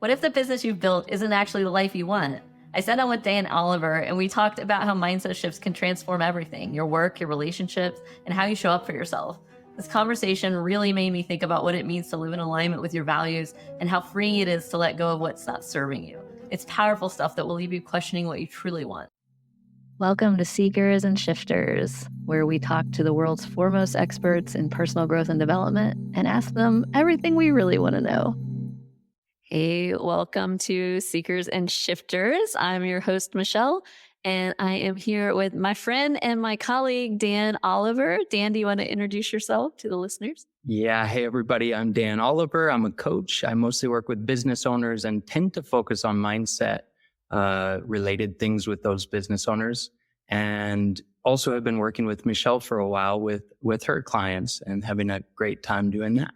What if the business you've built isn't actually the life you want? I sat down with Dan Oliver and we talked about how mindset shifts can transform everything, your work, your relationships, and how you show up for yourself. This conversation really made me think about what it means to live in alignment with your values and how freeing it is to let go of what's not serving you. It's powerful stuff that will leave you questioning what you truly want. Welcome to Seekers and Shifters, where we talk to the world's foremost experts in personal growth and development and ask them everything we really want to know. Hey, welcome to Seekers and Shifters. I'm your host, Michelle, and I am here with my friend and my colleague, Dan Oliver. Dan, do you want to introduce yourself to the listeners? Yeah. Hey, everybody. I'm Dan Oliver. I'm a coach. I mostly work with business owners and tend to focus on mindset related things with those business owners. And also have been working with Michelle for a while with her clients and having a great time doing that.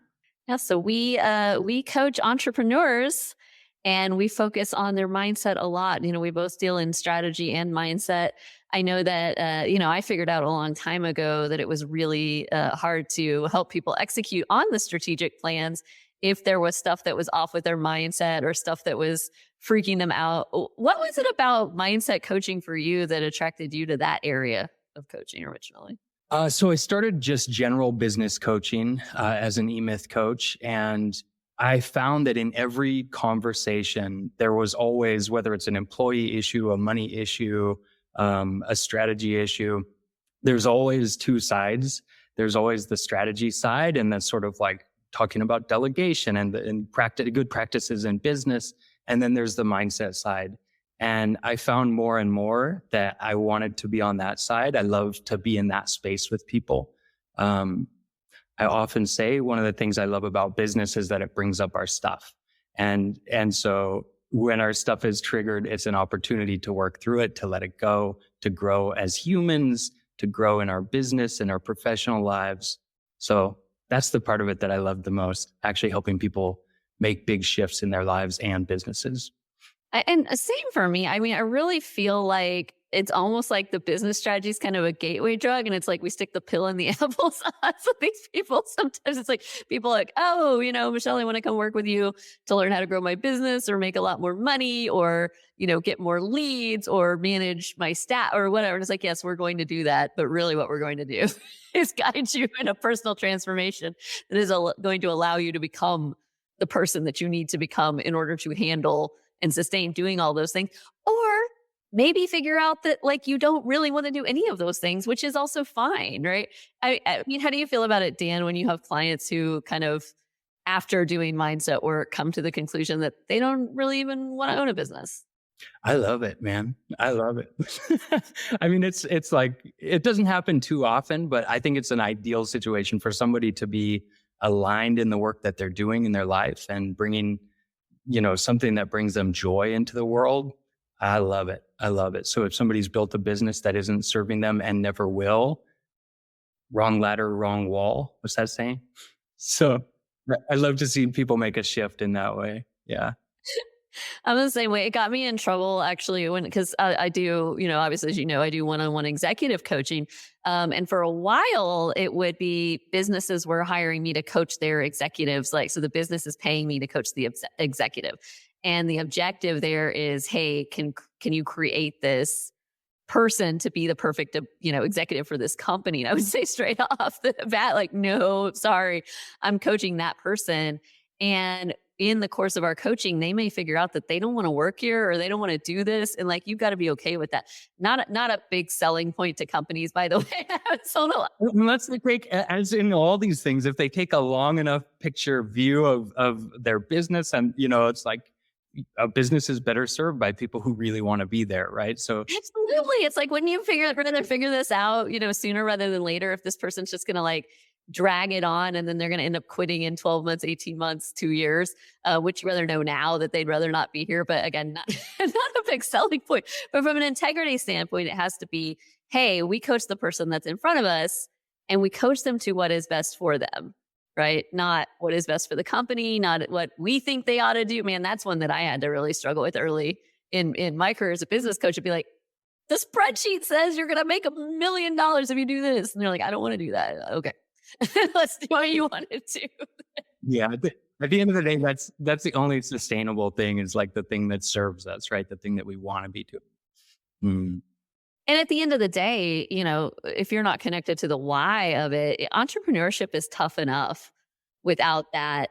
Yeah, so we coach entrepreneurs and we focus on their mindset a lot. We both deal in strategy and mindset. I know that, I figured out a long time ago that it was really hard to help people execute on the strategic plans if there was stuff that was off with their mindset or stuff that was freaking them out. What was it about mindset coaching for you that attracted you to that area of coaching originally? So I started just general business coaching as an E-Myth coach. And I found that in every conversation, there was always, whether it's an employee issue, a money issue, a strategy issue, there's always two sides. There's always the strategy side, and that's sort of like talking about delegation and good practices in business. And then there's the mindset side. And I found more and more that I wanted to be on that side. I love to be in that space with people. I often say one of the things I love about business is that it brings up our stuff. And so when our stuff is triggered, it's an opportunity to work through it, to let it go, to grow as humans, to grow in our business and our professional lives. So that's the part of it that I love the most, actually helping people make big shifts in their lives and businesses. And same for me. I mean, I really feel like it's almost like the business strategy is kind of a gateway drug. And it's like we stick the pill in the apples. So these people, sometimes it's like people are like, oh, Michelle, I want to come work with you to learn how to grow my business or make a lot more money or, get more leads or manage my staff or whatever. And it's like, yes, we're going to do that. But really what we're going to do is guide you in a personal transformation that is going to allow you to become the person that you need to become in order to handle and sustain doing all those things. Or maybe figure out that like you don't really want to do any of those things, which is also fine, right? I mean, how do you feel about it, Dan, when you have clients who kind of, after doing mindset work, come to the conclusion that they don't really even want to own a business? I love it, man. I love it. I mean, it's like, it doesn't happen too often, but I think it's an ideal situation for somebody to be aligned in the work that they're doing in their life and bringing something that brings them joy into the world. I love it. I love it. So if somebody's built a business that isn't serving them and never will, wrong ladder, wrong wall. What's that saying? So I love to see people make a shift in that way. Yeah. I'm the same way. It got me in trouble actually because I do, obviously, as you know, I do one-on-one executive coaching. And for a while it would be businesses were hiring me to coach their executives. So the business is paying me to coach the executive. And the objective there is, hey, can you create this person to be the perfect, executive for this company? And I would say straight off the bat, like, no, sorry, I'm coaching that person. And in the course of our coaching, they may figure out that they don't want to work here or they don't want to do this. And like, you've got to be okay with that. Not a big selling point to companies, by the way. That's the great, as in all these things, if they take a long enough picture view of their business and, it's like a business is better served by people who really want to be there. Right. So absolutely. It's like, wouldn't you rather figure this out, sooner rather than later, if this person's just going to like drag it on and then they're going to end up quitting in 12 months, 18 months, 2 years, which you rather know now that they'd rather not be here. But again, not a big selling point. But from an integrity standpoint, it has to be, hey, we coach the person that's in front of us and we coach them to what is best for them, right? Not what is best for the company, not what we think they ought to do. Man, that's one that I had to really struggle with early in my career as a business coach. It'd be like, the spreadsheet says you're going to make $1 million if you do this. And they're like, I don't want to do that. Okay. Let's do what you want to do. Yeah. At the end of the day, that's the only sustainable thing, is like the thing that serves us, right? The thing that we want to be doing. Mm. And at the end of the day, if you're not connected to the why of it, entrepreneurship is tough enough without that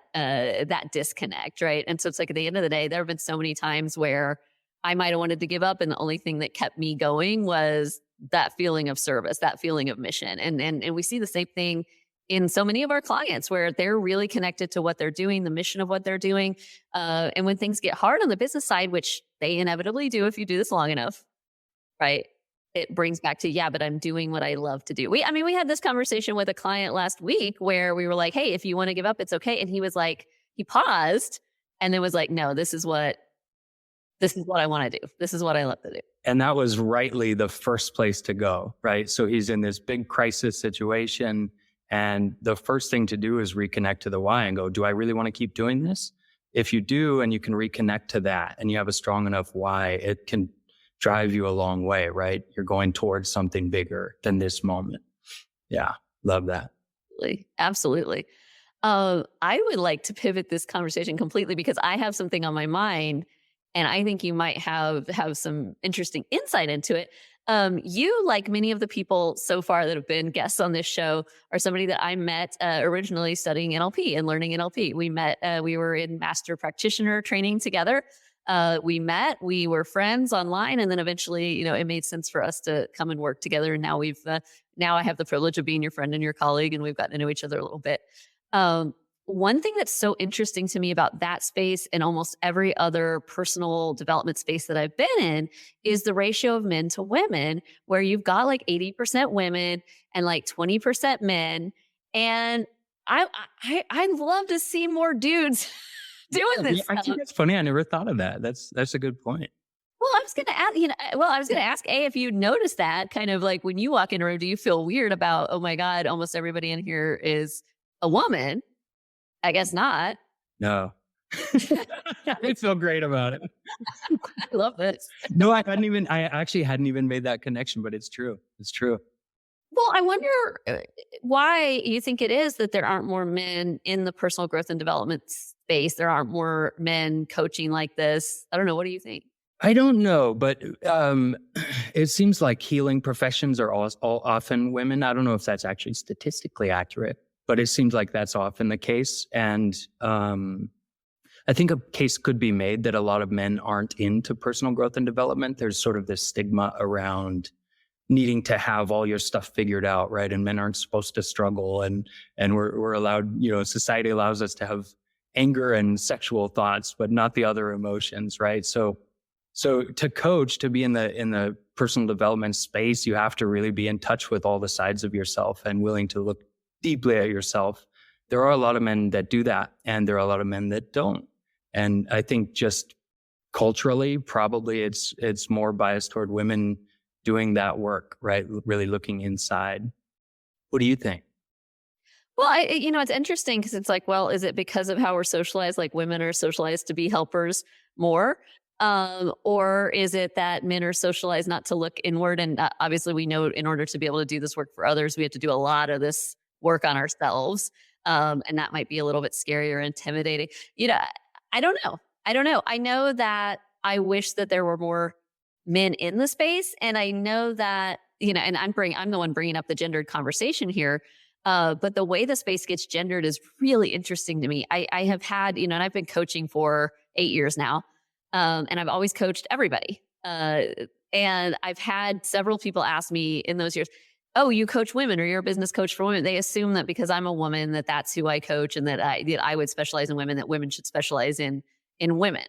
disconnect, right? And so it's like at the end of the day, there have been so many times where I might have wanted to give up, and the only thing that kept me going was that feeling of service, that feeling of mission. And we see the same thing in so many of our clients where they're really connected to what they're doing, the mission of what they're doing. And when things get hard on the business side, which they inevitably do if you do this long enough, right? It brings back to, yeah, but I'm doing what I love to do. We had this conversation with a client last week where we were like, hey, if you want to give up, it's okay. And he was like, he paused and then was like, no, this is what I want to do. This is what I love to do. And that was rightly the first place to go, right? So he's in this big crisis situation. And the first thing to do is reconnect to the why and go, do I really want to keep doing this? If you do, and you can reconnect to that and you have a strong enough why, it can drive you a long way, right? You're going towards something bigger than this moment. Yeah, love that. Absolutely. I would like to pivot this conversation completely because I have something on my mind, and I think you might have some interesting insight into it. You, like many of the people so far that have been guests on this show, are somebody that I met originally studying NLP and learning NLP. We met, we were in master practitioner training together. We were friends online, and then eventually, it made sense for us to come and work together. And now now I have the privilege of being your friend and your colleague, and we've gotten to know each other a little bit. One thing that's so interesting to me about that space and almost every other personal development space that I've been in is the ratio of men to women, where you've got like 80% women and like 20% men. And I'd love to see more dudes doing this. I think that's funny. I never thought of that. That's a good point. Well, I was going to ask, if you notice that kind of like when you walk in a room, do you feel weird about, oh my God, almost everybody in here is a woman? I guess not. No. I feel great about it. I love this. No, I actually hadn't even made that connection, but it's true. It's true. Well, I wonder why you think it is that there aren't more men in the personal growth and development space. There aren't more men coaching like this. I don't know. What do you think? I don't know, but it seems like healing professions are all often women. I don't know if that's actually statistically accurate, but it seems like that's often the case. And I think a case could be made that a lot of men aren't into personal growth and development. There's sort of this stigma around needing to have all your stuff figured out, right? And men aren't supposed to struggle, and we're allowed, society allows us to have anger and sexual thoughts, but not the other emotions, right? So to coach, to be in the personal development space, you have to really be in touch with all the sides of yourself and willing to look deeply at yourself. There are a lot of men that do that, and there are a lot of men that don't. And I think just culturally, probably it's more biased toward women doing that work, right? Really looking inside. What do you think? Well, it's interesting because it's like, well, is it because of how we're socialized? Like women are socialized to be helpers more? Or is it that men are socialized not to look inward? And obviously we know in order to be able to do this work for others, we have to do a lot of this work on ourselves. And that might be a little bit scary or intimidating. I don't know. I know that I wish that there were more men in the space. And I know that, and I'm the one bringing up the gendered conversation here. But the way the space gets gendered is really interesting to me. I have had, and I've been coaching for 8 years now. And I've always coached everybody. And I've had several people ask me in those years, oh, you coach women, or you're a business coach for women. They assume that because I'm a woman, that's who I coach, and that I would specialize in women, that women should specialize in women.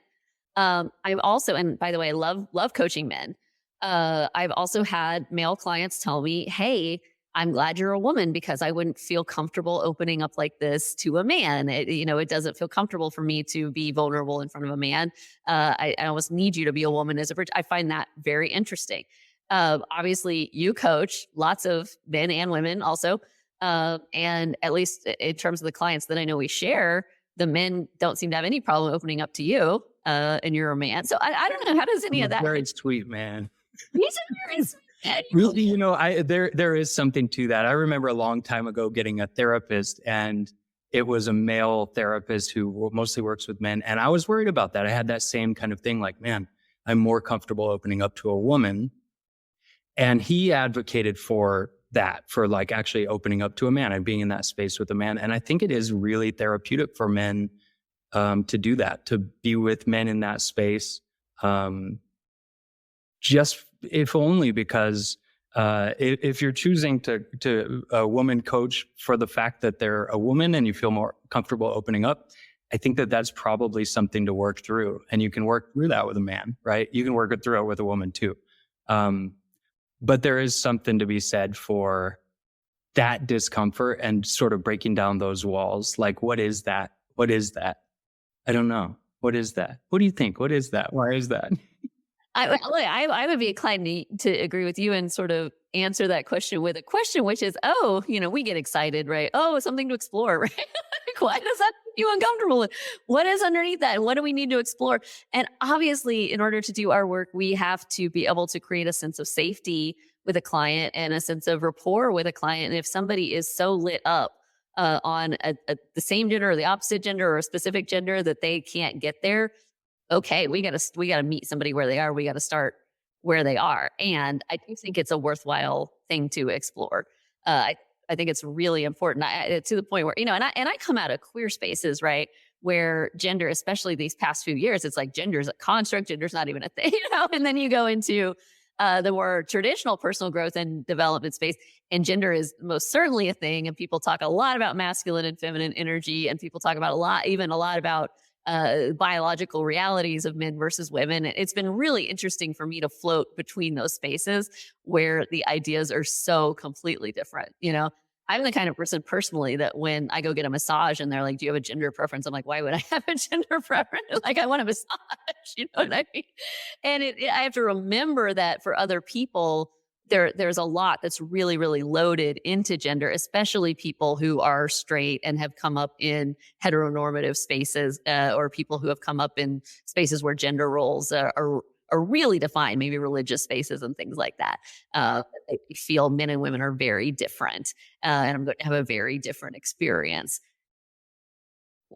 I've also, and by the way, I love coaching men. I've also had male clients tell me, hey, I'm glad you're a woman because I wouldn't feel comfortable opening up like this to a man. It doesn't feel comfortable for me to be vulnerable in front of a man. I almost need you to be a woman as a bridge. I find that very interesting. Obviously, you coach lots of men and women also. And at least in terms of the clients that I know we share, the men don't seem to have any problem opening up to you, and you're a man. So I don't know. How does any of that? Very sweet, man. He's a very sweet man. Really, there is something to that. I remember a long time ago getting a therapist, and it was a male therapist who mostly works with men. And I was worried about that. I had that same kind of thing, like, man, I'm more comfortable opening up to a woman. And he advocated for that, for like actually opening up to a man and being in that space with a man. And I think it is really therapeutic for men to do that, to be with men in that space. Just if only because if you're choosing to a woman coach for the fact that they're a woman and you feel more comfortable opening up, I think that that's probably something to work through. And you can work through that with a man, right? You can work it through it with a woman too. But there is something to be said for that discomfort and sort of breaking down those walls. Like, what is that? What is that? I don't know. What is that? What do you think? What is that? Why is that? I would be inclined to agree with you and sort of answer that question with a question, which is, we get excited, right? Oh, something to explore, right? Like, why does that make you uncomfortable? What is underneath that? And what do we need to explore? And obviously, in order to do our work, we have to be able to create a sense of safety with a client and a sense of rapport with a client. And if somebody is so lit up on the same gender or the opposite gender or a specific gender that they can't get there, okay, we gotta meet somebody where they are. We gotta start where they are. And I do think it's a worthwhile thing to explore. I think it's really important to the point where, and I come out of queer spaces, right? Where gender, especially these past few years, it's like gender is a construct, gender's not even a thing, and then you go into the more traditional personal growth and development space, and gender is most certainly a thing. And people talk a lot about masculine and feminine energy, and people talk about a lot about biological realities of men versus women. It's been really interesting for me to float between those spaces where the ideas are so completely different. I'm the kind of person personally that when I go get a massage and they're like, do you have a gender preference? I'm like, why would I have a gender preference? Like, I want a massage, you know what I mean? And I have to remember that for other people, there's a lot that's really, really loaded into gender, especially people who are straight and have come up in heteronormative spaces, or people who have come up in spaces where gender roles are really defined, maybe religious spaces and things like that. They feel men and women are very different, and I'm going to have a very different experience.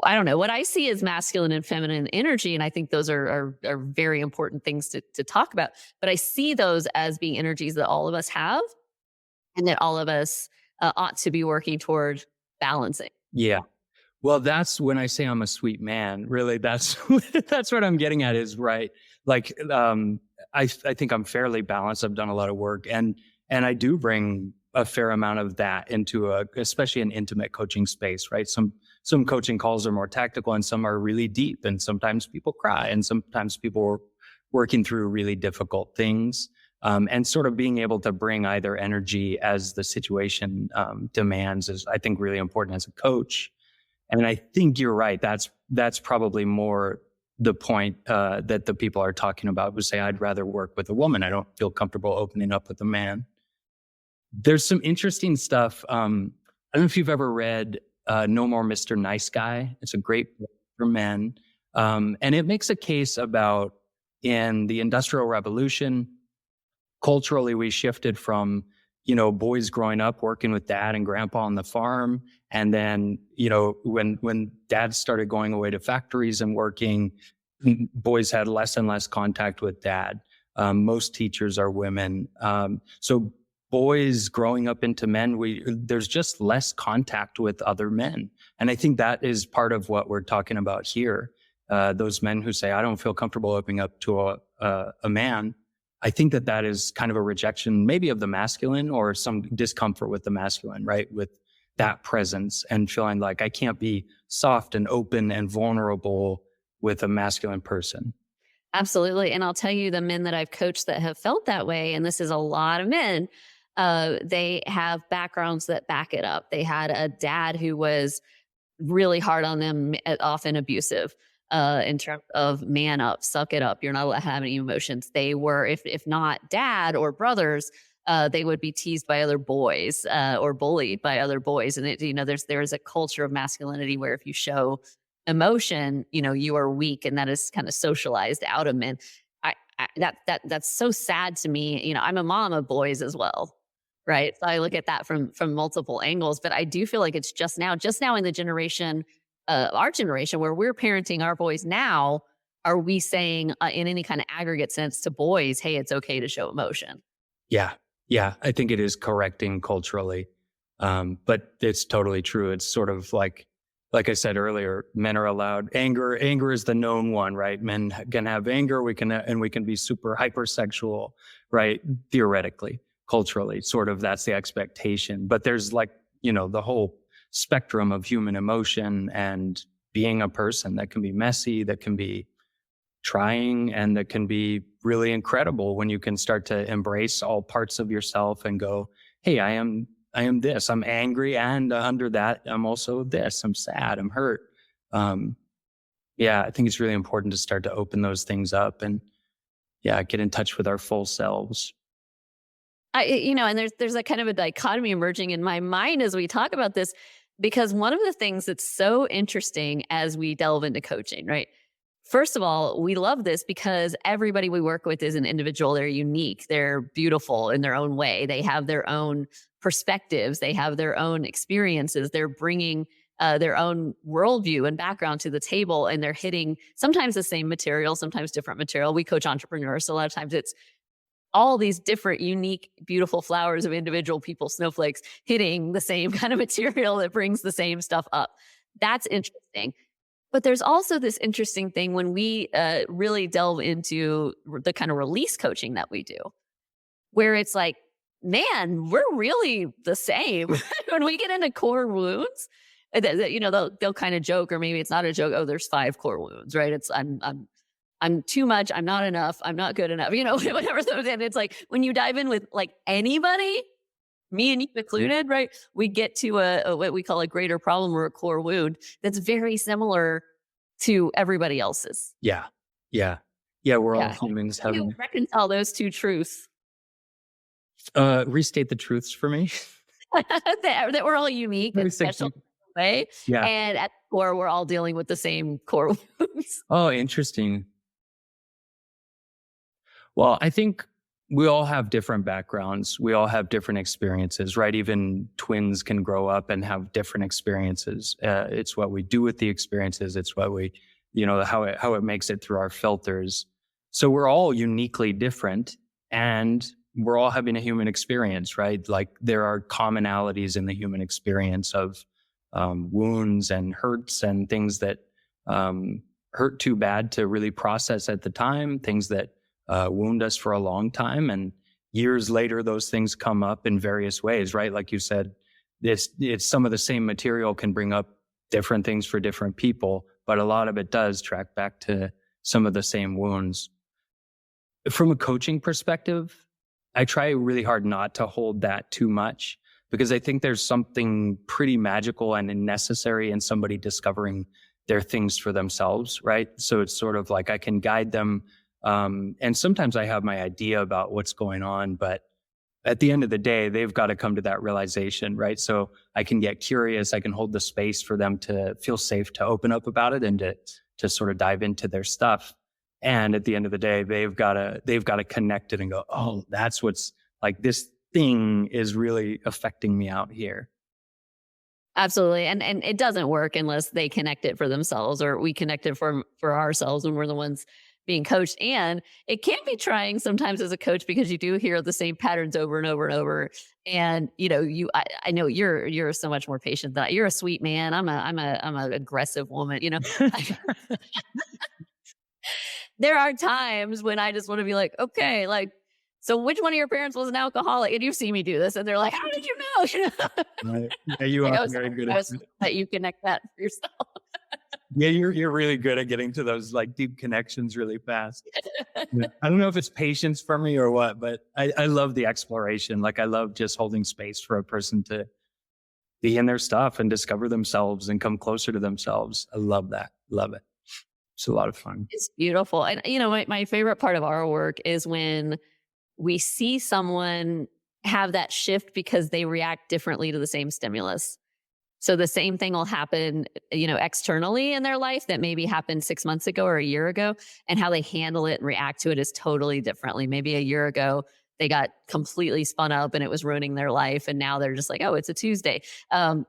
I don't know. What I see is masculine and feminine energy, and I think those are very important things to talk about. But I see those as being energies that all of us have, and that all of us ought to be working toward balancing. Yeah. Well, that's when I say I'm a sweet man. Really, that's that's what I'm getting at. Is right. Like, I think I'm fairly balanced. I've done a lot of work, and I do bring a fair amount of that into especially an intimate coaching space. Right. Some coaching calls are more tactical, and some are really deep. And sometimes people cry, and sometimes people are working through really difficult things. And sort of being able to bring either energy as the situation demands is, I think, really important as a coach. And I think you're right. That's probably more the point that the people are talking about, who say, I'd rather work with a woman. I don't feel comfortable opening up with a man. There's some interesting stuff. I don't know if you've ever read No More Mr. Nice Guy. It's a great book for men. And it makes a case about, in the Industrial Revolution, culturally, we shifted from, boys growing up working with dad and grandpa on the farm. And then, when dad started going away to factories and working, boys had less and less contact with dad. Most teachers are women. So boys growing up into men, there's just less contact with other men. And I think that is part of what we're talking about here. Those men who say, I don't feel comfortable opening up to a man. I think that is kind of a rejection, maybe of the masculine, or some discomfort with the masculine, right? With that presence and feeling like I can't be soft and open and vulnerable with a masculine person. Absolutely. And I'll tell you, the men that I've coached that have felt that way, and this is a lot of men, they have backgrounds that back it up. They had a dad who was really hard on them, often abusive, in terms of man up, suck it up. You're not allowed to have any emotions. They were, if not dad or brothers, they would be teased by other boys, or bullied by other boys. And there's a culture of masculinity where if you show emotion, you are weak, and that is kind of socialized out of men. That's so sad to me. I'm a mom of boys as well. right? So I look at that from multiple angles, but I do feel like it's just now in the generation, our generation, where we're parenting our boys now. Are we saying in any kind of aggregate sense to boys, hey, it's okay to show emotion? Yeah. Yeah. I think it is correcting culturally. But it's totally true. It's sort of like I said earlier, men are allowed anger. Anger is the known one, right? Men can have anger. And we can be super hypersexual, right? Theoretically, culturally, sort of that's the expectation. But there's the whole spectrum of human emotion and being a person that can be messy, that can be trying, and that can be really incredible when you can start to embrace all parts of yourself and go, hey, I am this. I'm angry, and under that, I'm also this. I'm sad. I'm hurt. Um, yeah, I think it's really important to start to open those things up and get in touch with our full selves. And there's a kind of a dichotomy emerging in my mind as we talk about this, because one of the things that's so interesting as we delve into coaching, right? First of all, we love this because everybody we work with is an individual. They're unique. They're beautiful in their own way. They have their own perspectives. They have their own experiences. They're bringing their own worldview and background to the table, and they're hitting sometimes the same material, sometimes different material. We coach entrepreneurs, so a lot of times it's all these different, unique, beautiful flowers of individual people, snowflakes, hitting the same kind of material that brings the same stuff up. That's interesting. But there's also this interesting thing when we really delve into the kind of release coaching that we do, where it's like, man, we're really the same. When we get into core wounds, they'll kind of joke, or maybe it's not a joke. Oh, there's 5 core wounds, right? It's I'm too much. I'm not enough. I'm not good enough. Whatever. And it's like when you dive in with like anybody, me and you included, right? We get to a what we call a greater problem or a core wound that's very similar to everybody else's. Yeah. Yeah. Yeah. We're all Yeah. humans How do you having, reconcile those two truths? restate the truths for me. that we're all unique and Restate special them. in a way. Yeah. And at the core, we're all dealing with the same core wounds. Oh, interesting. Well, I think we all have different backgrounds. We all have different experiences, right? Even twins can grow up and have different experiences. It's what we do with the experiences. It's what we, how it makes it through our filters. So we're all uniquely different, and we're all having a human experience, right? Like there are commonalities in the human experience of wounds and hurts and things that hurt too bad to really process at the time, things that wound us for a long time. And years later, those things come up in various ways, right? Like you said, it's some of the same material can bring up different things for different people, but a lot of it does track back to some of the same wounds. From a coaching perspective, I try really hard not to hold that too much, because I think there's something pretty magical and necessary in somebody discovering their things for themselves, right? So it's sort of like I can guide them. And sometimes I have my idea about what's going on, but at the end of the day, they've got to come to that realization, right? So I can get curious. I can hold the space for them to feel safe to open up about it and to sort of dive into their stuff. And at the end of the day, they've got to connect it and go, oh, that's what's like, this thing is really affecting me out here. Absolutely. And it doesn't work unless they connect it for themselves, or we connect it for ourselves when we're the ones being coached. And it can be trying sometimes as a coach, because you do hear the same patterns over and over and over. And I know you're so much more patient than you're a sweet man. I'm an aggressive woman. There are times when I just want to be like, okay, like, so which one of your parents was an alcoholic? And you see me do this, and they're like, how did you know? Right. Yeah, you Like, are very good at it. that you connect that for yourself. Yeah, you're really good at getting to those like deep connections really fast. Yeah. I don't know if it's patience for me or what, but I love the exploration. Like I love just holding space for a person to be in their stuff and discover themselves and come closer to themselves. I love that. Love it. It's a lot of fun. It's beautiful. And, my favorite part of our work is when we see someone have that shift because they react differently to the same stimulus. So the same thing will happen, externally in their life that maybe happened 6 months ago or a year ago, and how they handle it and react to it is totally differently. Maybe a year ago, they got completely spun up and it was ruining their life. And now they're just like, oh, it's a Tuesday. And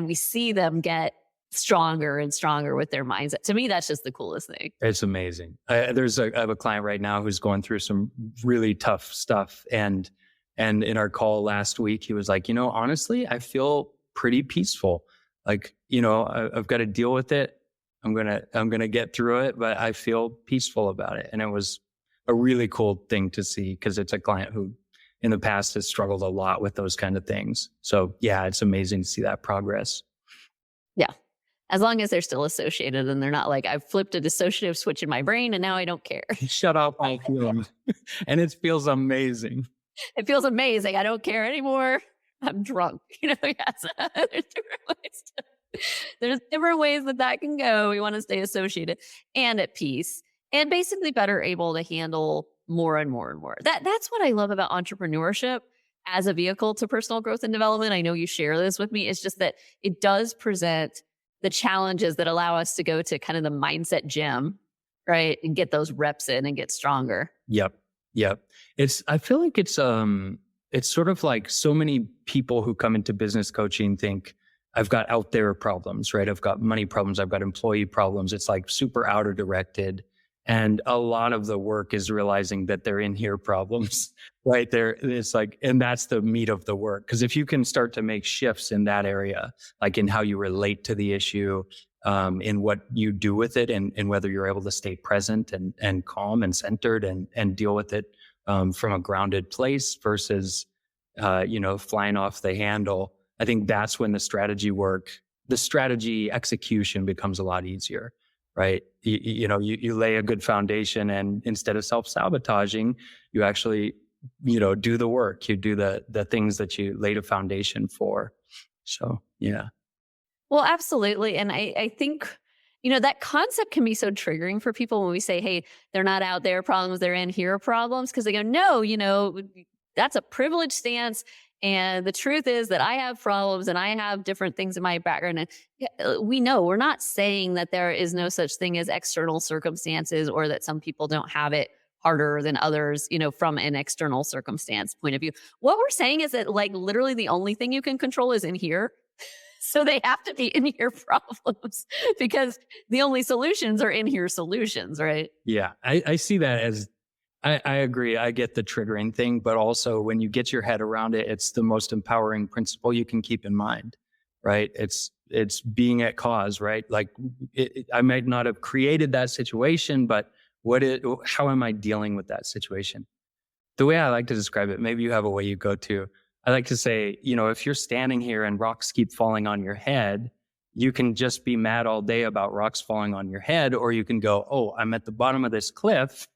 we see them get stronger and stronger with their mindset. To me, that's just the coolest thing. It's amazing. I have a client right now who's going through some really tough stuff. And in our call last week, he was like, honestly, I feel pretty peaceful. Like, I've got to deal with it. I'm going to get through it, but I feel peaceful about it. And it was a really cool thing to see, because it's a client who in the past has struggled a lot with those kind of things. So yeah, it's amazing to see that progress. Yeah. As long as they're still associated and they're not like, I've flipped a dissociative switch in my brain and now I don't care. Shut up, I feel. And it feels amazing. It feels amazing. I don't care anymore. I'm drunk. Yes. There's different ways that can go. We want to stay associated and at peace and basically better able to handle more and more and more. That's what I love about entrepreneurship as a vehicle to personal growth and development. I know you share this with me. It's just that it does present the challenges that allow us to go to kind of the mindset gym, right? And get those reps in and get stronger. Yep. I feel like it's sort of like so many people who come into business coaching think I've got out there problems, right? I've got money problems. I've got employee problems. It's like super outer directed. And a lot of the work is realizing that they're in here problems, right? It's like, and that's the meat of the work. Because if you can start to make shifts in that area, like in how you relate to the issue, in what you do with it, and whether you're able to stay present and calm and centered and deal with it from a grounded place versus, flying off the handle. I think that's when the strategy execution becomes a lot easier. Right. You lay a good foundation, and instead of self-sabotaging, you actually, do the work, you do the things that you laid a foundation for. So, yeah. Well, absolutely. And I think, that concept can be so triggering for people when we say, hey, they're not out there problems, they're in here problems. Because they go, no, that's a privileged stance. And the truth is that I have problems and I have different things in my background. And we know we're not saying that there is no such thing as external circumstances, or that some people don't have it harder than others, from an external circumstance point of view. What we're saying is that like literally the only thing you can control is in here. So they have to be in here problems, because the only solutions are in here solutions, right? Yeah, I see that as, I agree. I get the triggering thing, but also when you get your head around it, it's the most empowering principle you can keep in mind, right? It's being at cause, right? Like I might not have created that situation, but how am I dealing with that situation? The way I like to describe it, maybe you have a way you go to. I like to say, if you're standing here and rocks keep falling on your head, you can just be mad all day about rocks falling on your head, or you can go, oh, I'm at the bottom of this cliff.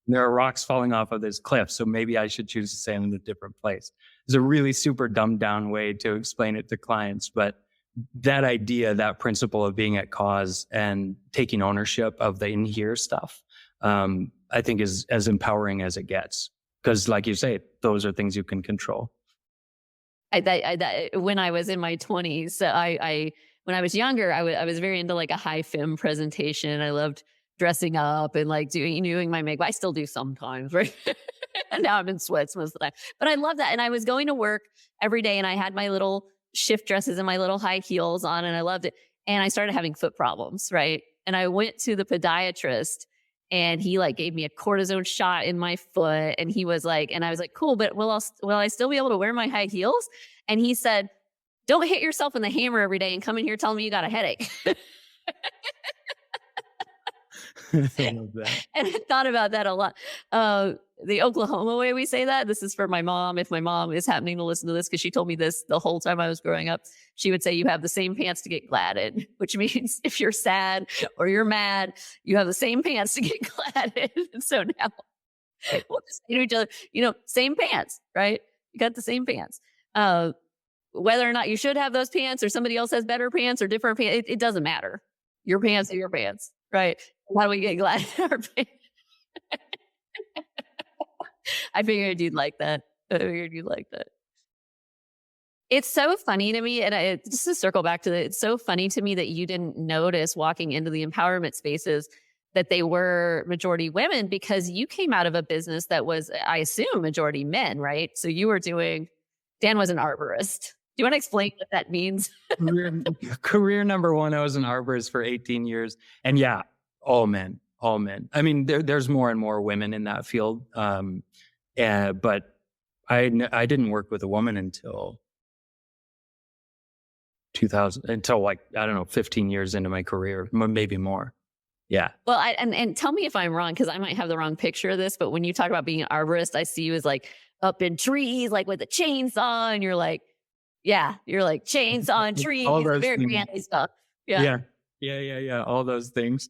There are rocks falling off of this cliff, so maybe I should choose to stand in a different place. It's a really super dumbed down way to explain it to clients, but that idea, that principle of being at cause and taking ownership of the in here stuff, I think is as empowering as it gets. Because like you say, those are things you can control. When I was in my 20s, when I was younger, I was very into like a high femme presentation. I loved dressing up and like doing my makeup. I still do sometimes, right? And now I'm in sweats most of the time. But I love that. And I was going to work every day, and I had my little shift dresses and my little high heels on, and I loved it. And I started having foot problems, right? And I went to the podiatrist, and he like gave me a cortisone shot in my foot. And he was like, and I was like, cool, but will I still be able to wear my high heels? And he said, don't hit yourself in the hammer every day and come in here telling me you got a headache. I love that. And I thought about that a lot. The Oklahoma way we say that, this is for my mom. If my mom is happening to listen to this, because she told me this the whole time I was growing up, she would say, you have the same pants to get glad in, which means if you're sad or you're mad, you have the same pants to get glad in. And so now we'll just say to each other, same pants, right? You got the same pants. Whether or not you should have those pants or somebody else has better pants or different pants, it doesn't matter. Your pants are your pants, right? How do we get glad in our pants? I figured you'd like that. It's so funny to me, and just to circle back to it's so funny to me that you didn't notice walking into the empowerment spaces that they were majority women because you came out of a business that was, I assume, majority men, right? So you were doing, Dan was an arborist. Do you want to explain what that means? career, career number one, I was an arborist for 18 years. And yeah, all men, all men. I mean, there's more and more women in that field. But I didn't work with a woman until 2000, until like, I don't know, 15 years into my career, maybe more. Yeah. Well, and tell me if I'm wrong, because I might have the wrong picture of this, but when you talk about being an arborist, I see you as like up in trees, like with a chainsaw, and you're like, yeah, you're like chainsaw and trees, All those very things. manly stuff. Yeah. Yeah. Yeah. All those things.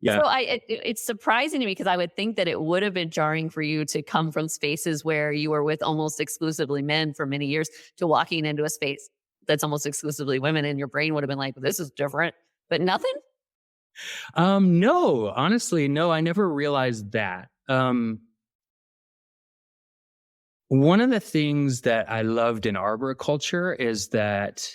Yeah. So it's surprising to me because I would think that it would have been jarring for you to come from spaces where you were with almost exclusively men for many years to walking into a space that's almost exclusively women, and your brain would have been like, this is different, but nothing. No, honestly, no, I never realized that. One of the things that I loved in arboriculture is that,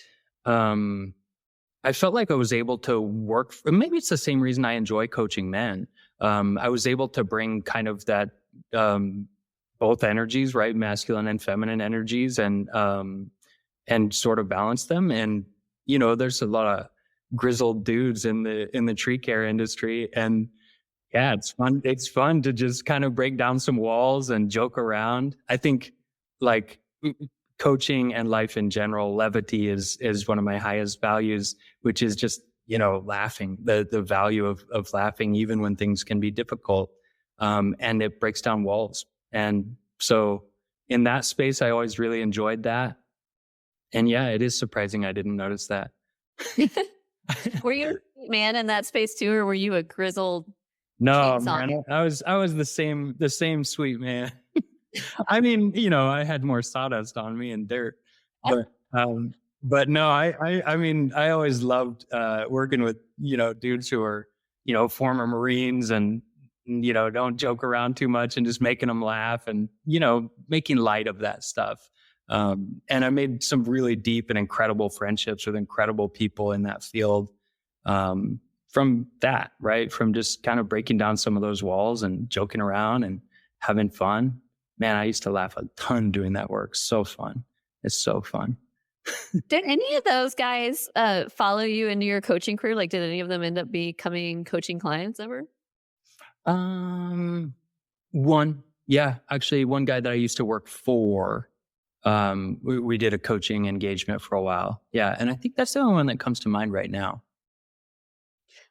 I felt like I was able to work. Maybe it's the same reason I enjoy coaching men. I was able to bring kind of that, both energies, right? Masculine and feminine energies, and sort of balance them. And, there's a lot of grizzled dudes in the tree care industry. And yeah, it's fun. It's fun to just kind of break down some walls and joke around. I think like coaching and life in general, levity is one of my highest values, which is just, laughing, the value of laughing, even when things can be difficult. And it breaks down walls. And so in that space, I always really enjoyed that. And yeah, it is surprising I didn't notice that. Were you a sweet man in that space too, or were you a grizzled No, chainsaw? man, I was the same sweet man. I mean, I had more sawdust on me and dirt, but no, I mean, I always loved working with dudes who are former Marines and don't joke around too much and just making them laugh and making light of that stuff. And I made some really deep and incredible friendships with incredible people in that field. From that, right? From just kind of breaking down some of those walls and joking around and having fun. Man, I used to laugh a ton doing that work. So fun. It's so fun. Did any of those guys follow you into your coaching career? Like, did any of them end up becoming coaching clients ever? One, yeah, actually one guy that I used to work for, we did a coaching engagement for a while. Yeah. And I think that's the only one that comes to mind right now.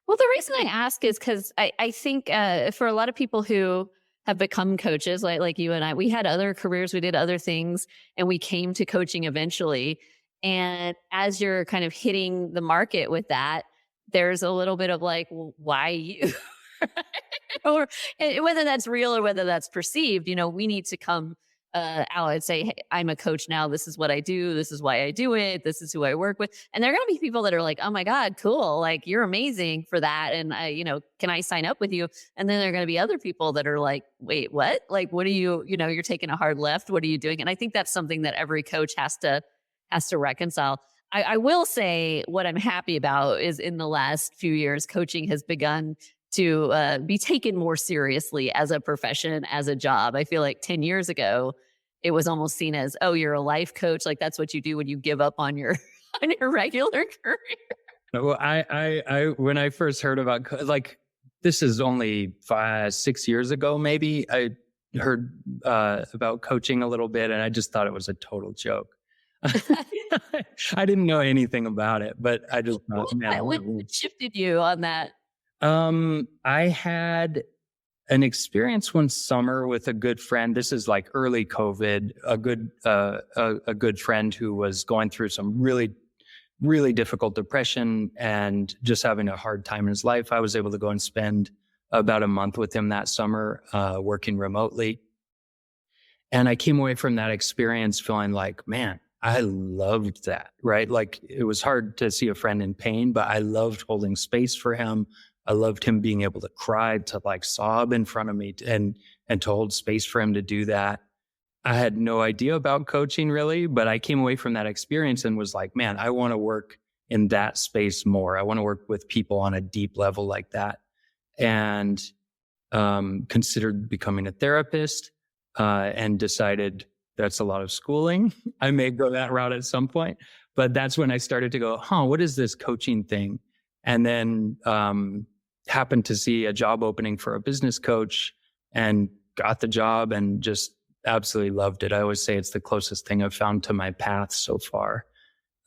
Well, the reason I ask is because I think for a lot of people who have become coaches, like you and I, we had other careers, we did other things, and we came to coaching eventually. And as you're kind of hitting the market with that, there's a little bit of like, well, why you? Or whether that's real or whether that's perceived, we need to come out and say, hey, I'm a coach now. This is what I do. This is why I do it. This is who I work with. And there are going to be people that are like, oh my God, cool. Like, you're amazing for that. And can I sign up with you? And then there are going to be other people that are like, wait, what? Like, what are you, you're taking a hard left. What are you doing? And I think that's something that every coach has to reconcile. I will say what I'm happy about is in the last few years, coaching has begun to be taken more seriously as a profession, as a job. I feel like 10 years ago, it was almost seen as, oh, you're a life coach. Like, that's what you do when you give up on your on your regular career. Well, I when I first heard about this is only 5-6 years ago, maybe I heard about coaching a little bit, and I just thought it was a total joke. I didn't know anything about it, but I just thought, man, What shifted you on that? I had an experience one summer with a good friend. This is like early COVID, a good friend who was going through some really, really difficult depression and just having a hard time in his life. I was able to go and spend about a month with him that summer, working remotely. And I came away from that experience feeling like, man, I loved that, right? Like, it was hard to see a friend in pain, but I loved holding space for him. I loved him being able to cry, to like sob in front of me and to hold space for him to do that. I had no idea about coaching really, but I came away from that experience and was like, man, I want to work in that space more. I want to work with people on a deep level like that. and considered becoming a therapist, and decided that's a lot of schooling. I may go that route at some point, but that's when I started to go, what is this coaching thing? And then happened to see a job opening for a business coach and got the job and just absolutely loved it. I always say it's the closest thing I've found to my path so far.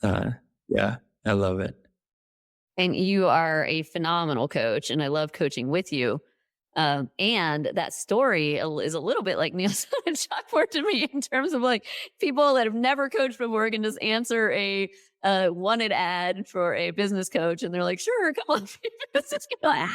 Yeah, I love it. And you are a phenomenal coach, and I love coaching with you. And that story is a little bit like Neil's chalkboard to me in terms of like people that have never coached before can just answer a wanted ad for a business coach, and they're like, "Sure, come on." It's just like,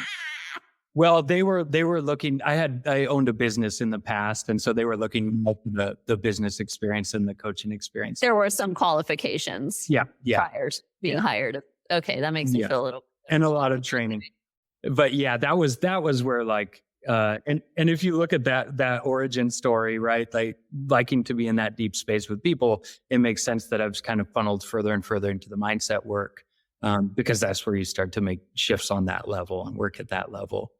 Well, they were looking. I owned a business in the past, and so they were looking at the business experience and the coaching experience. there were some qualifications Yeah, prior to being hired. Okay, that makes me feel a little and a lot of training. But yeah, that was where like and if you look at that origin story, right? Like liking to be in that deep space with people, it makes sense that I've kind of funneled further and further into the mindset work, because that's where you start to make shifts on that level and work at that level.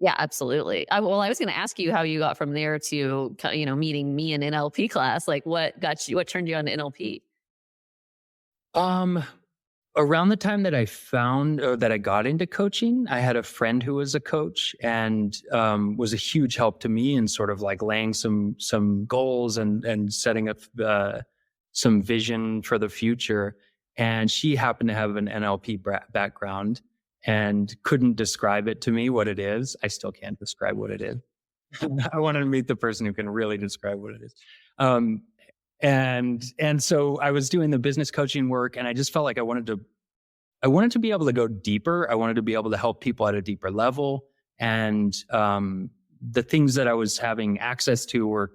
Yeah, absolutely. I was going to ask you how you got from there to, meeting me in NLP class. Like what turned you on to NLP? Um, Around the time that I found or that I got into coaching, I had a friend who was a coach and was a huge help to me in sort of like laying some goals and setting up some vision for the future. And she happened to have an NLP background and couldn't describe it to me what it is. I still can't describe what it is. I wanted to meet the person who can really describe what it is. Um, and so I was doing the business coaching work, and I just felt like I wanted to be able to go deeper. I wanted to be able to help people at a deeper level. And the things that I was having access to were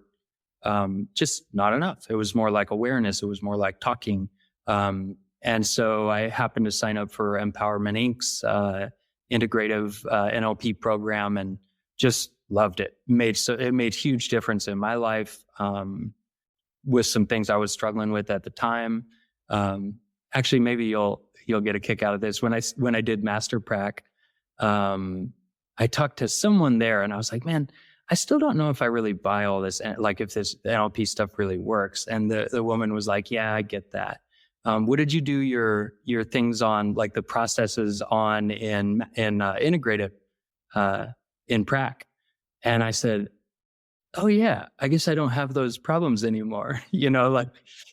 just not enough. It was more like awareness. It was more like talking. And so I happened to sign up for Empowerment Inc.'s integrative NLP program and just loved it. It made huge difference in my life, with some things I was struggling with at the time. Actually, maybe you'll get a kick out of this. When I did Master Prac, I talked to someone there, and I was like, man, I still don't know if I really buy all this, like if this NLP stuff really works. And the woman was like, yeah, I get that. What did you do your things on, like the processes on in integrative in Prac? And I said, oh yeah, I guess I don't have those problems anymore. Like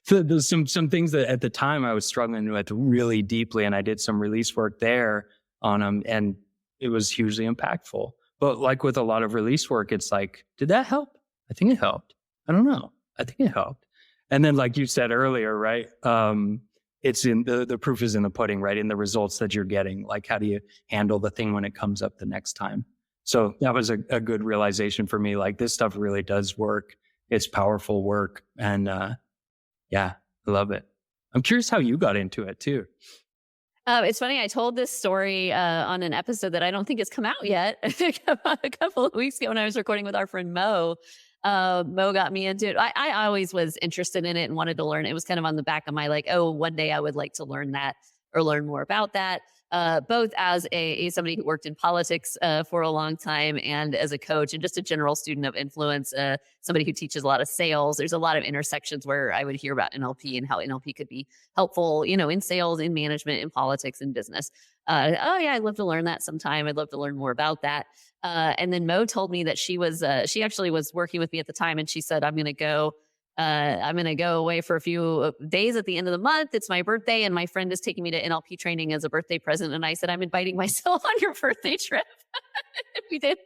there's some things that at the time I was struggling with really deeply, and I did some release work there on them, and it was hugely impactful. But like with a lot of release work, it's like, did that help? I think it helped. I don't know. I think it helped. And then, like you said earlier, right? It's in the proof is in the pudding, right? In the results that you're getting. Like, how do you handle the thing when it comes up the next time? So that was a good realization for me. Like, this stuff really does work. It's powerful work. And yeah, I love it. I'm curious how you got into it too. It's funny. I told this story on an episode that I don't think has come out yet. A couple of weeks ago when I was recording with our friend Mo. Mo got me into it. I always was interested in it and wanted to learn. It was kind of on the back of my like, oh, one day I would like to learn that or learn more about that. Both as somebody who worked in politics for a long time and as a coach and just a general student of influence, somebody who teaches a lot of sales. There's a lot of intersections where I would hear about NLP and how NLP could be helpful, in sales, in management, in politics, in business. Oh yeah, I'd love to learn that sometime. I'd love to learn more about that. And then Mo told me that she actually was working with me at the time, and she said, I'm going to go away for a few days at the end of the month. It's my birthday, and my friend is taking me to NLP training as a birthday present. And I said, I'm inviting myself on your birthday trip. We did.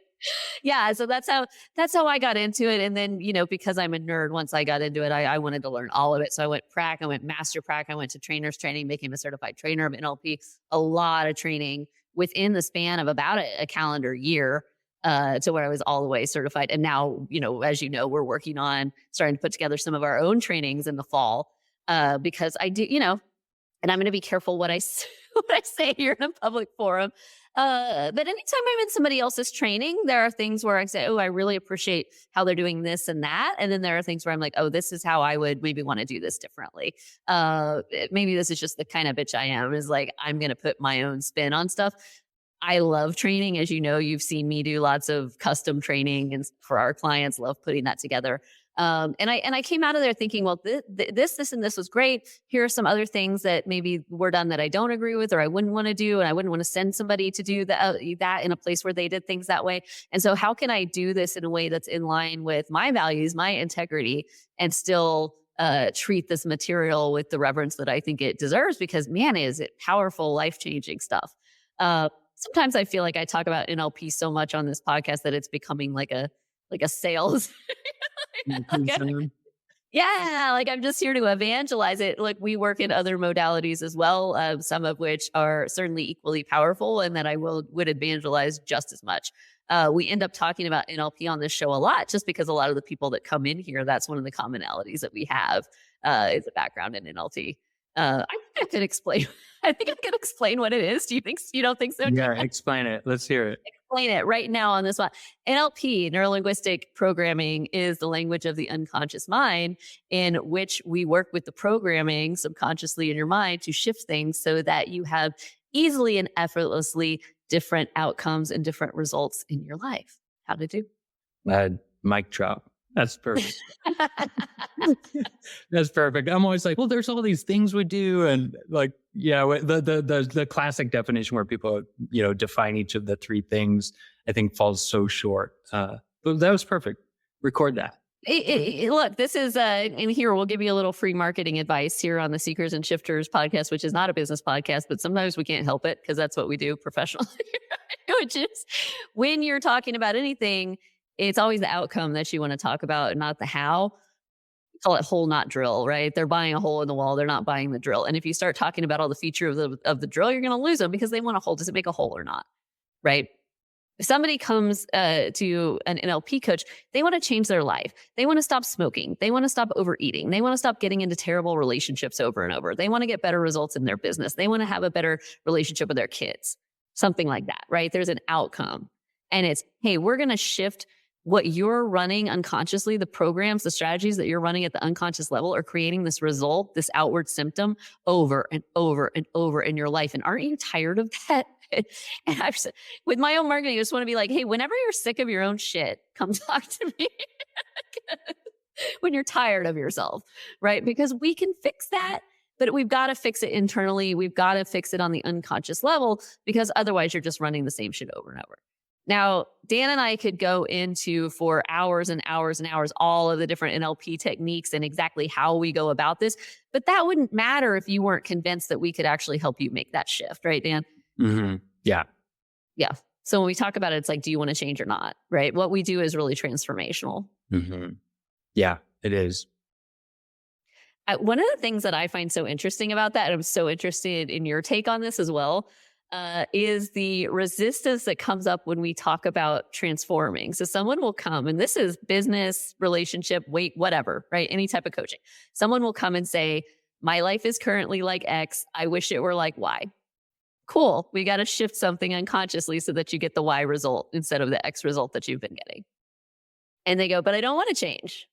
Yeah. So that's how I got into it. And then, because I'm a nerd, once I got into it, I wanted to learn all of it. So I went Prac, I went Master Prac, I went to trainers training, became a certified trainer of NLP, a lot of training within the span of about a calendar year. To where I was all the way certified. And now, as you know, we're working on starting to put together some of our own trainings in the fall, because I do, and I'm going to be careful what I say here in a public forum. But anytime I'm in somebody else's training, there are things where I say, oh, I really appreciate how they're doing this and that. And then there are things where I'm like, oh, this is how I would maybe want to do this differently. Maybe this is just the kind of bitch I am, is like, I'm going to put my own spin on stuff. I love training. As you know, you've seen me do lots of custom training and for our clients, love putting that together. And I came out of there thinking, well, this, and this was great. Here are some other things that maybe were done that I don't agree with, or I wouldn't want to do. And I wouldn't want to send somebody to do that in a place where they did things that way. And so how can I do this in a way that's in line with my values, my integrity, and still treat this material with the reverence that I think it deserves? Because man, is it powerful, life-changing stuff. Sometimes I feel like I talk about NLP so much on this podcast that it's becoming like a sales. Okay. Yeah, like I'm just here to evangelize it. Like we work in other modalities as well, some of which are certainly equally powerful, and that I would evangelize just as much. We end up talking about NLP on this show a lot, just because a lot of the people that come in here, that's one of the commonalities that we have is a background in NLP. I think I could explain. I think I could explain what it is. You don't think so? Yeah, explain it. Let's hear it. Explain it right now on this one. NLP, neuro-linguistic programming, is the language of the unconscious mind, in which we work with the programming subconsciously in your mind to shift things so that you have easily and effortlessly different outcomes and different results in your life. How to do? Mic drop. That's perfect. That's perfect. I'm always like, well, there's all these things we do, and like, yeah, the classic definition where people, define each of the three things, I think falls so short. But that was perfect. Record that. Look, this is, and here we'll give you a little free marketing advice here on the Seekers and Shifters podcast, which is not a business podcast, but sometimes we can't help it because that's what we do professionally, which is when you're talking about anything, it's always the outcome that you want to talk about, not the how. We call it hole, not drill, right? They're buying a hole in the wall. They're not buying the drill. And if you start talking about all the feature of the drill, you're going to lose them because they want a hole. Does it make a hole or not? Right? If somebody comes to an NLP coach, they want to change their life. They want to stop smoking. They want to stop overeating. They want to stop getting into terrible relationships over and over. They want to get better results in their business. They want to have a better relationship with their kids, something like that, right? There's an outcome. And it's, hey, we're going to shift what you're running unconsciously, the programs, the strategies that you're running at the unconscious level are creating this result, this outward symptom over and over and over in your life. And aren't you tired of that? And with my own marketing, I just want to be like, hey, whenever you're sick of your own shit, come talk to me. When you're tired of yourself, right? Because we can fix that, but we've got to fix it internally. We've got to fix it on the unconscious level, because otherwise you're just running the same shit over and over. Now, Dan and I could go into for hours and hours and hours all of the different NLP techniques and exactly how we go about this, but that wouldn't matter if you weren't convinced that we could actually help you make that shift, right, Dan? Mm-hmm. Yeah. Yeah. So when we talk about it, it's like, do you want to change or not, right? What we do is really transformational. Mm-hmm. Yeah, it is. One of the things that I find so interesting about that, and I'm so interested in your take on this as well, is the resistance that comes up when we talk about transforming. So someone will come, and this is business, relationship, weight, whatever, right? Any type of coaching. Someone will come and say, my life is currently like X. I wish it were like Y. Cool. We got to shift something unconsciously so that you get the Y result instead of the X result that you've been getting. And they go, but I don't want to change.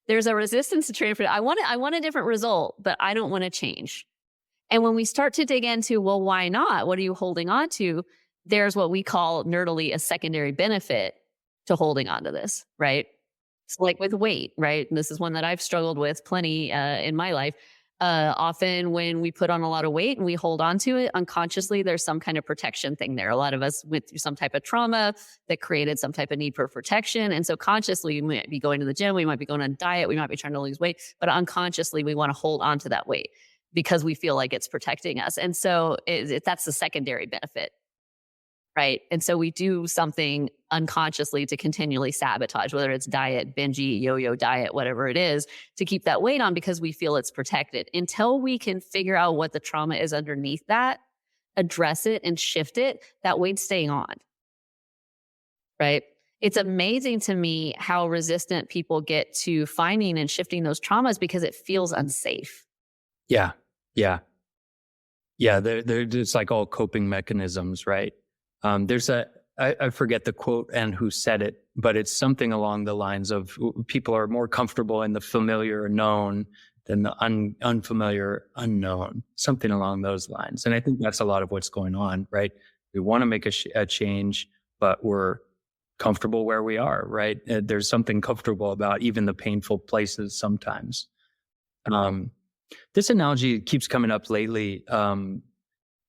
There's a resistance to transfer. I want a different result, but I don't want to change. And when we start to dig into, well, why not? What are you holding on to? There's what we call nerdily a secondary benefit to holding on to this, right? It's like with weight, right? And this is one that I've struggled with plenty in my life. Often when we put on a lot of weight and we hold on to it unconsciously, there's some kind of protection thing there. A lot of us went through some type of trauma that created some type of need for protection. And so consciously, we might be going to the gym, we might be going on a diet, we might be trying to lose weight, but unconsciously, we want to hold on to that weight because we feel like it's protecting us. And so that's the secondary benefit, right? And so we do something unconsciously to continually sabotage, whether it's diet, binge eat, yo-yo diet, whatever it is, to keep that weight on because we feel it's protected. Until we can figure out what the trauma is underneath that, address it and shift it, that weight's staying on, right? It's amazing to me how resistant people get to finding and shifting those traumas because it feels unsafe. Yeah. Yeah. Yeah. It's like all coping mechanisms, right? There's I forget the quote and who said it, but it's something along the lines of people are more comfortable in the familiar known than the unfamiliar unknown, something along those lines. And I think that's a lot of what's going on, right? We want to make a change, but we're comfortable where we are, right? There's something comfortable about even the painful places sometimes. Um, this analogy keeps coming up lately,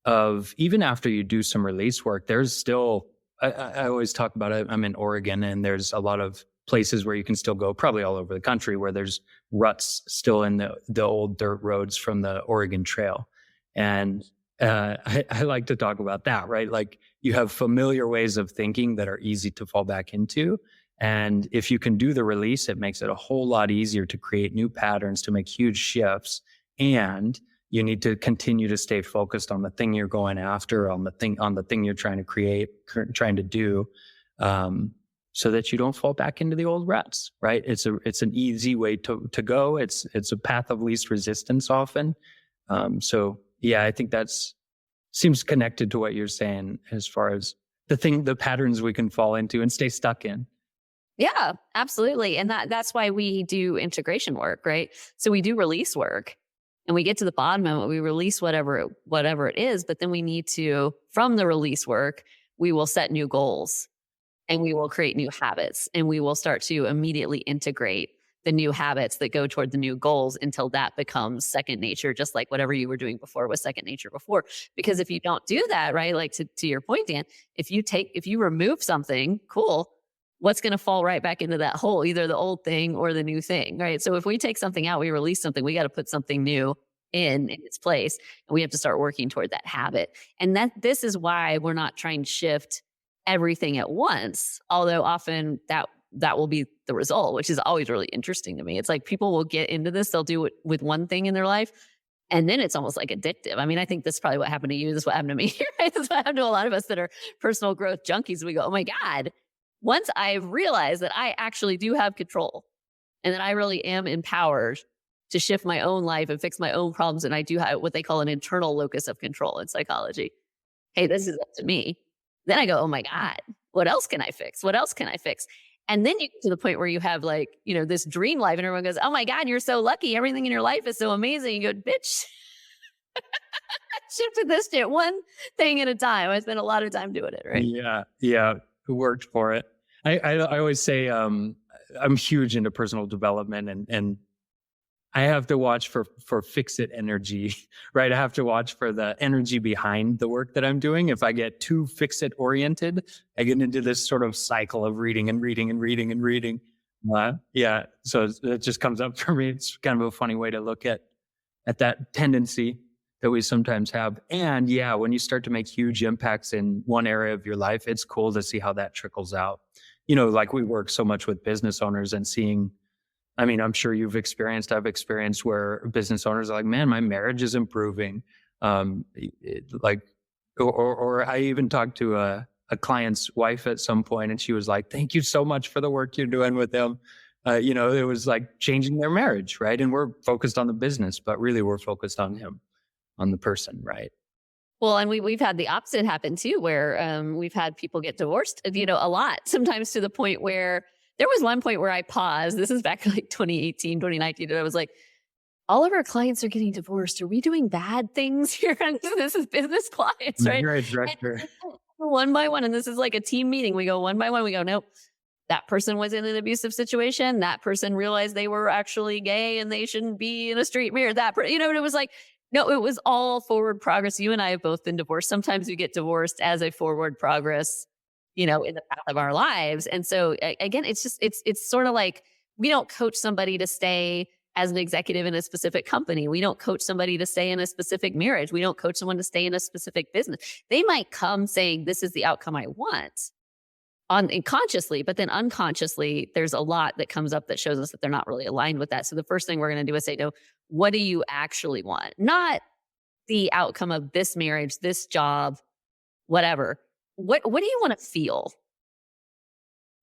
of even after you do some release work, there's still, I always talk about it. I'm in Oregon, and there's a lot of places where you can still go, probably all over the country, where there's ruts still in the old dirt roads from the Oregon Trail. And I like to talk about that, right? Like, you have familiar ways of thinking that are easy to fall back into. And if you can do the release, it makes it a whole lot easier to create new patterns, to make huge shifts. And you need to continue to stay focused on the thing you're going after, on the thing you're trying to create, trying to do, so that you don't fall back into the old ruts, right? It's an easy way to go. It's a path of least resistance often. So yeah, I think seems connected to what you're saying as far as the patterns we can fall into and stay stuck in. Yeah, absolutely. And that's why we do integration work, right? So we do release work, and we get to the bottom of it. We release whatever it is, but then we need to, from the release work, we will set new goals, and we will create new habits, and we will start to immediately integrate the new habits that go toward the new goals until that becomes second nature, just like whatever you were doing before was second nature before. Because if you don't do that, right, like to your point, Dan, if you remove something, cool, what's going to fall right back into that hole, either the old thing or the new thing, right? So if we take something out, we release something, we got to put something new in its place, and we have to start working toward that habit. And this is why we're not trying to shift everything at once, although often that will be the result, which is always really interesting to me. It's like people will get into this, they'll do it with one thing in their life, and then it's almost like addictive. I mean, I think this is probably what happened to you. This is what happened to me, right? This is what happened to a lot of us that are personal growth junkies. We go, oh my God, once I've realized that I actually do have control and that I really am empowered to shift my own life and fix my own problems, and I do have what they call an internal locus of control in psychology. Hey, this is up to me. Then I go, oh my God, what else can I fix? What else can I fix? And then you get to the point where you have like, this dream life, and everyone goes, oh my God, you're so lucky. Everything in your life is so amazing. You go, bitch, I shifted this shit one thing at a time. I spent a lot of time doing it, right? Yeah. Yeah. Who worked for it? I always say, I'm huge into personal development, and I have to watch for fix-it energy, right? I have to watch for the energy behind the work that I'm doing. If I get too fix-it oriented, I get into this sort of cycle of reading and reading and reading and reading. Yeah, so it just comes up for me. It's kind of a funny way to look at that tendency that we sometimes have. And yeah, when you start to make huge impacts in one area of your life, it's cool to see how that trickles out. Like we work so much with business owners and seeing, I mean, I'm sure I've experienced where business owners are like, man, my marriage is improving. Or I even talked to a client's wife at some point, and she was like, thank you so much for the work you're doing with them. It was like changing their marriage, right? And we're focused on the business, but really we're focused on him, on the person, right? Well, and we've had the opposite happen too, where we've had people get divorced, a lot, sometimes to the point where there was one point where I paused. This is back in like 2018, 2019. And I was like, all of our clients are getting divorced. Are we doing bad things here? And this is business clients, right? You're a director. One by one. And this is like a team meeting. We go one by one. We go, nope, that person was in an abusive situation. That person realized they were actually gay and they shouldn't be in a straight marriage. And it was like, no, it was all forward progress. You and I have both been divorced. Sometimes we get divorced as a forward progress, in the path of our lives. And so again, it's sort of like, we don't coach somebody to stay as an executive in a specific company. We don't coach somebody to stay in a specific marriage. We don't coach someone to stay in a specific business. They might come saying, this is the outcome I want consciously, but then unconsciously, there's a lot that comes up that shows us that they're not really aligned with that. So the first thing we're going to do is say, no, what do you actually want? Not the outcome of this marriage, this job, whatever. What do you want to feel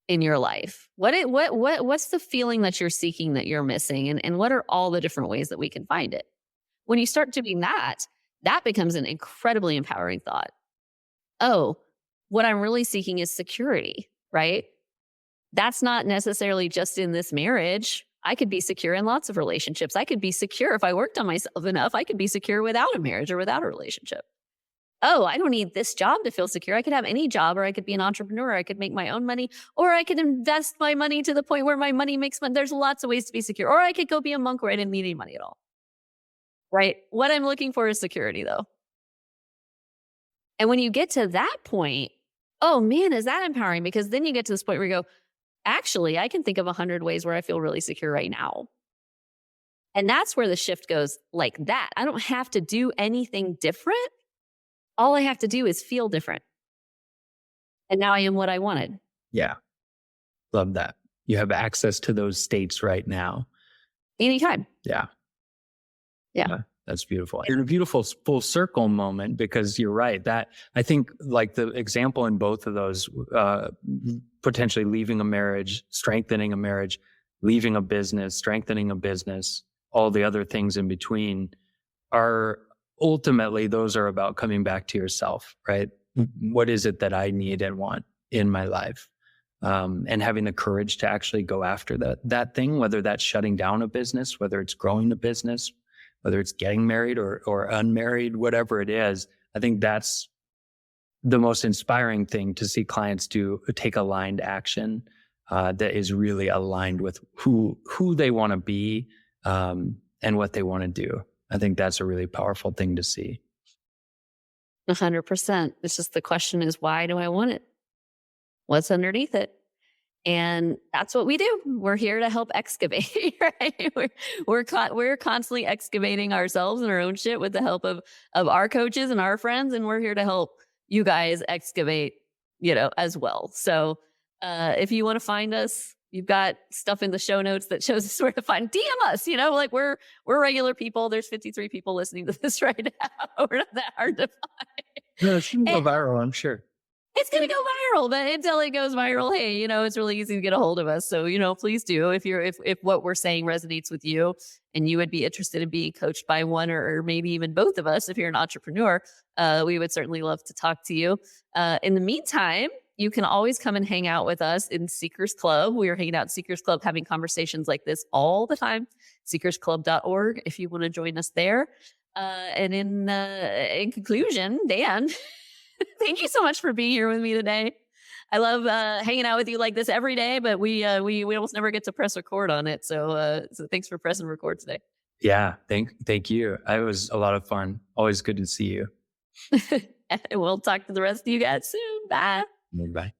in your life? What's the feeling that you're seeking that you're missing? And what are all the different ways that we can find it? When you start doing that, that becomes an incredibly empowering thought. Oh, what I'm really seeking is security, right? That's not necessarily just in this marriage. I could be secure in lots of relationships. I could be secure if I worked on myself enough. I could be secure without a marriage or without a relationship. oh, I don't need this job to feel secure. I could have any job, or I could be an entrepreneur. I could make my own money, or I could invest my money to the point where my money makes money. There's lots of ways to be secure. Or I could go be a monk where I didn't need any money at all. Right? What I'm looking for is security, though. And when you get to that point, oh man, is that empowering? Because then you get to this point where you go, actually, I can think of 100 ways where I feel really secure right now. And that's where the shift goes like that. I don't have to do anything different. All I have to do is feel different. And now I am what I wanted. Yeah. Love that. You have access to those states right now. Anytime. Yeah. Yeah. That's beautiful. You're in a beautiful full circle moment, because you're right. That I think, like, the example in both of those, potentially leaving a marriage, strengthening a marriage, leaving a business, strengthening a business, all the other things in between, are ultimately, those are about coming back to yourself, right? What is it that I need and want in my life? And having the courage to actually go after that thing, whether that's shutting down a business, whether it's growing a business, whether it's getting married or unmarried, whatever it is. I think that's the most inspiring thing to see clients do, take aligned action that is really aligned with who they want to be, and what they want to do. I think that's a really powerful thing to see. 100%. It's just, the question is, why do I want it? What's underneath it? And that's what we do. We're here to help excavate, right? We're constantly excavating ourselves and our own shit with the help of our coaches and our friends. And we're here to help you guys excavate, as well. So if you want to find us, you've got stuff in the show notes that shows us where to find. DM us, like we're regular people. There's 53 people listening to this right now. We're not that hard to find. No, it's going to go viral, I'm sure. It's going to go viral, but until it goes viral, hey, it's really easy to get a hold of us. So, please do. If what we're saying resonates with you and you would be interested in being coached by one or maybe even both of us, if you're an entrepreneur, we would certainly love to talk to you. In the meantime, you can always come and hang out with us in Seekers Club. We are hanging out in Seekers Club, having conversations like this all the time. Seekersclub.org if you want to join us there. And in conclusion, Dan, thank you so much for being here with me today. I love hanging out with you like this every day, but we almost never get to press record on it. So thanks for pressing record today. Yeah, thank you. It was a lot of fun. Always good to see you. And we'll talk to the rest of you guys soon. Bye. Bye.